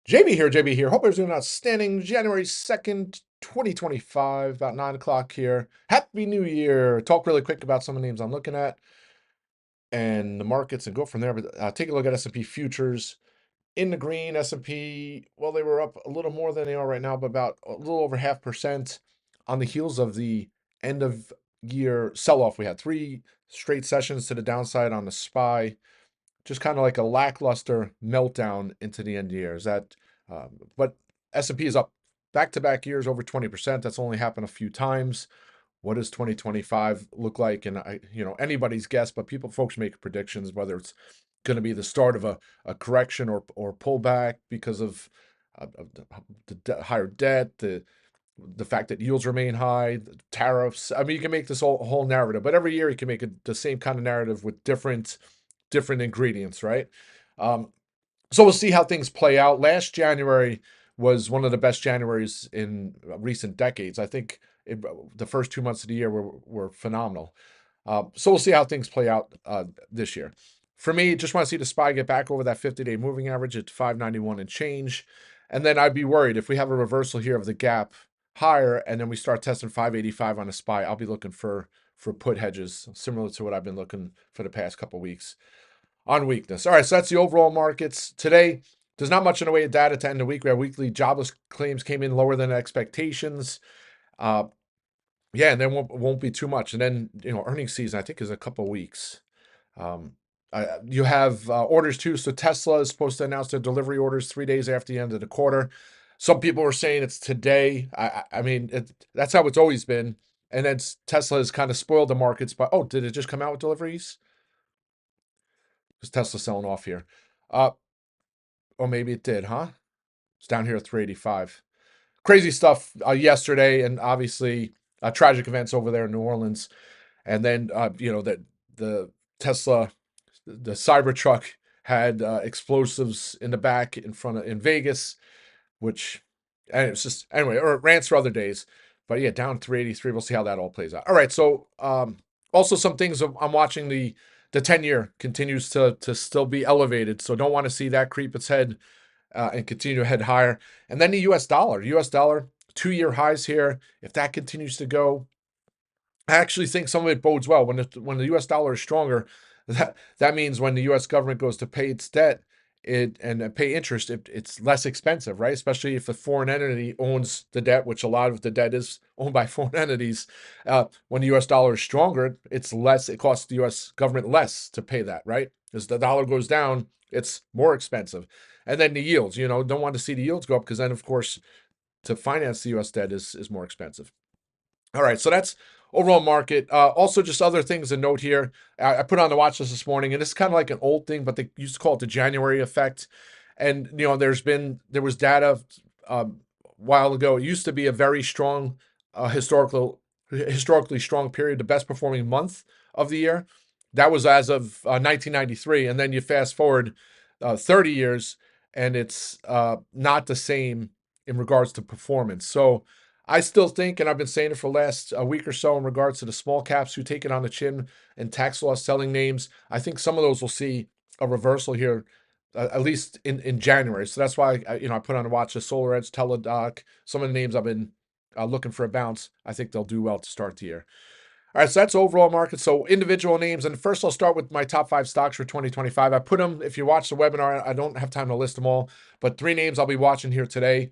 JB here. Hope everyone's doing outstanding. January 2nd, 2025, about 9 o'clock here. Happy New Year. Talk really quick about some of the names I'm looking at and the markets and go from there. But take a look at S&P futures. In the green, S&P, well, they were up a little more than they are right now, but about a little over 0.5% on the heels of the end of year sell-off. We had three straight sessions to the downside on the SPY, just kind of like a lackluster meltdown into the end of the year. Is that, but S&P is up back-to-back years over 20%. That's only happened a few times. What does 2025 look like? And anybody's guess, but folks make predictions, whether it's going to be the start of a correction or pullback because of the higher debt, the fact that yields remain high, the tariffs. I mean, you can make this whole narrative, but every year you can make the same kind of narrative with different ingredients, right? Um, so we'll see how things play out. Last January was one of the best Januaries in recent decades. I think the first 2 months of the year were phenomenal. So we'll see how things play out this year. For me, just want to see the SPY get back over that 50-day moving average at 591 and change. And then I'd be worried if we have a reversal here of the gap higher and then we start testing 585 on the SPY. I'll be looking for put hedges, similar to what I've been looking for the past couple weeks on weakness. All right, so that's the overall markets. Today, there's not much in the way of data to end the week. We have weekly jobless claims came in lower than expectations. Uh, yeah, and then won't be too much. And then, earnings season, I think, is a couple weeks. Um, you have orders too. So Tesla is supposed to announce their delivery orders 3 days after the end of the quarter. Some people are saying it's today. I mean, that's how it's always been. And then Tesla has kind of spoiled the markets. But did it just come out with deliveries? Because Tesla's selling off here. Uh, or maybe it did, huh? It's down here at 385. Crazy stuff yesterday, and obviously tragic events over there in New Orleans. And then, that the Tesla, the Cybertruck had explosives in the back in Vegas, which, and it's just, anyway, or rants for other days. But yeah, down 383. We'll see how that all plays out. All right. So, also some things I'm watching the 10-year continues to still be elevated. So don't want to see that creep its head and continue to head higher. And then the US dollar. US dollar, 2-year highs here. If that continues to go, I actually think some of it bodes well. When the US dollar is stronger, that means when the US government goes to pay its debt and pay interest, it's less expensive, right? Especially if a foreign entity owns the debt, which a lot of the debt is owned by foreign entities. When the US dollar is stronger, it's less. It costs the US government less to pay that, right? As the dollar goes down, it's more expensive. And then the yields, don't want to see the yields go up because then, of course, to finance the US debt is more expensive. All right, so that's overall market. Also, just other things to note here. I put on the watch list this morning, and it's kind of like an old thing, but they used to call it the January effect. And there was data a while ago. It used to be a very strong historically strong period, the best performing month of the year. That was as of 1993, and then you fast forward 30 years, and it's not the same in regards to performance. So I still think, and I've been saying it for the last week or so in regards to the small caps who take it on the chin and tax loss selling names, I think some of those will see a reversal here, at least in January. So that's why I put on a watch the SolarEdge, Teladoc, some of the names I've been looking for a bounce. I think they'll do well to start the year. All right, so that's overall market. So individual names, and first I'll start with my top 5 stocks for 2025. I put them, if you watch the webinar, I don't have time to list them all, but 3 names I'll be watching here today.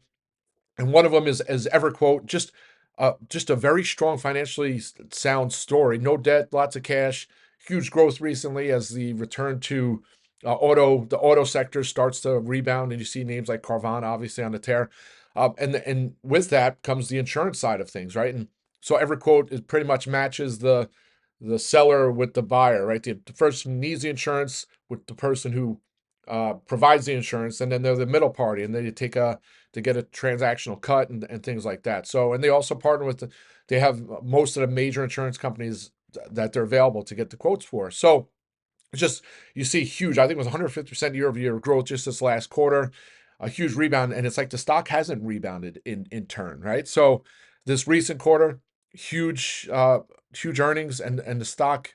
And one of them is EverQuote, just a very strong financially sound story. No debt, lots of cash, huge growth recently as the return to the auto sector starts to rebound, and you see names like Carvana obviously on the tear. And with that comes the insurance side of things, right? And so EverQuote is pretty much matches the seller with the buyer, right? The person needs the insurance with the person who provides the insurance, and then they're the middle party, and then you to get a transactional cut and things like that. So, and they also partner with they have most of the major insurance companies that they're available to get the quotes for. So it's just, you see huge, I think it was 150% year over year growth just this last quarter, a huge rebound. And it's like the stock hasn't rebounded in turn, right? So this recent quarter, huge earnings, and the stock,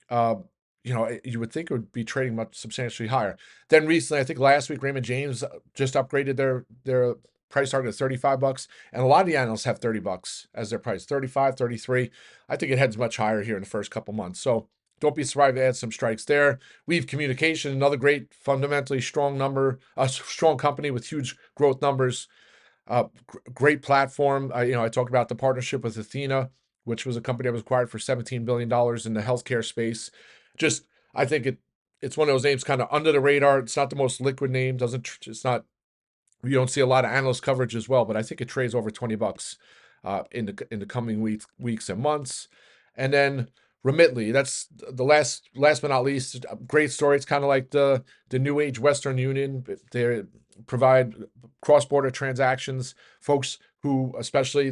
uh, you would think it would be trading much substantially higher. Then recently, I think last week, Raymond James just upgraded their price target to $35, and a lot of the analysts have $30 as their price, 35, 33. I think it heads much higher here in the first couple months. So don't be surprised to add some strikes there. WEAV Communication, another great, fundamentally strong strong company with huge growth numbers. Great platform. I talked about the partnership with Athena, which was a company that was acquired for $17 billion in the healthcare space. Just, I think it's one of those names kind of under the radar. It's not the most liquid name. It's not, you don't see a lot of analyst coverage as well, but I think it trades over $20 in the coming weeks and months. And then Remitly, that's the last but not least, a great story. It's kind of like the new age Western Union. They provide cross-border transactions. Folks who, especially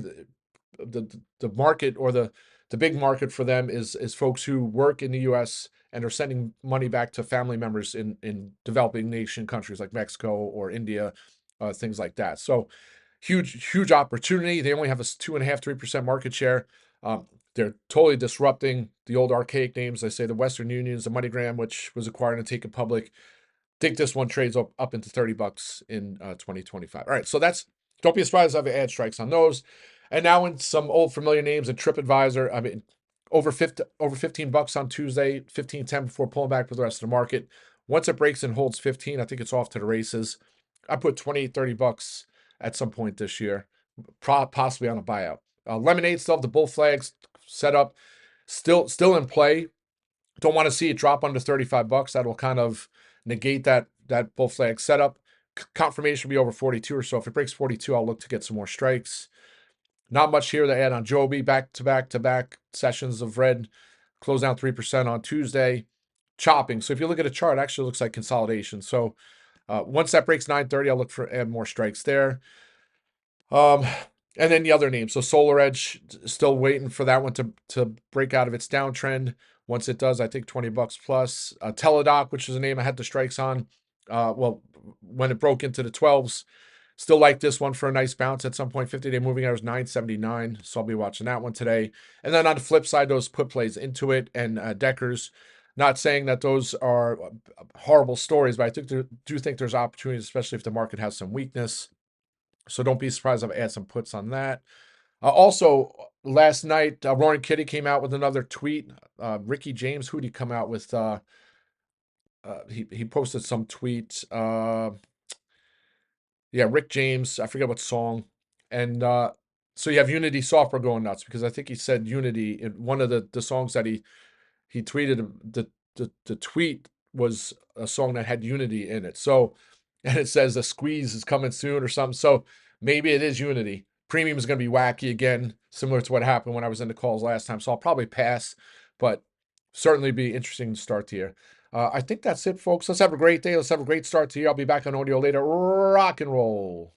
the market, or the big market for them is folks who work in the U.S. and are sending money back to family members in developing nation countries like Mexico or India, things like that. So huge opportunity. They only have a 2.5-3% market share. They're totally disrupting the old archaic names. I say the Western Unions, the MoneyGram, which was acquired and taken public. Think this one trades up into $30 in 2025. All right, so don't be surprised if I add strikes on those. And now in some old familiar names, and TripAdvisor. I mean, over $15 on Tuesday, 15.10 before pulling back with the rest of the market. Once it breaks and holds 15, I think it's off to the races. I put 28, $30 at some point this year, possibly on a buyout. Lemonade still have the bull flags set up, still in play. Don't want to see it drop under $35. That will kind of negate that bull flag setup. Confirmation will be over 42 or so. If it breaks 42, I'll look to get some more strikes. Not much here to add on Joby. Back to back sessions of red. Close down 3% on Tuesday. Chopping. So if you look at a chart, it actually looks like consolidation. So once that breaks 930, I'll look for add more strikes there. And then the other names. So Solar Edge, still waiting for that one to break out of its downtrend. Once it does, I think $20 plus. Teladoc, which is a name I had the strikes on. Well, when it broke into the 12s, still like this one for a nice bounce at some point. 50-day moving average 979. So I'll be watching that one today. And then on the flip side, those put plays into it and Deckers. Not saying that those are horrible stories, but I do think there's opportunities, especially if the market has some weakness. So don't be surprised if I add some puts on that. Also, last night, Roaring Kitty came out with another tweet. Ricky James, who did he come out with? He posted some tweet. Rick James. I forget what song. And so you have Unity Software going nuts, because I think he said Unity in one of the songs that he tweeted. The tweet was a song that had Unity in it. So, and it says a squeeze is coming soon or something. So maybe it is Unity. Premium is going to be wacky again, similar to what happened when I was in the calls last time. So I'll probably pass, but certainly be interesting to start the year. I think that's it, folks. Let's have a great day. Let's have a great start to the year. I'll be back on audio later. Rock and roll.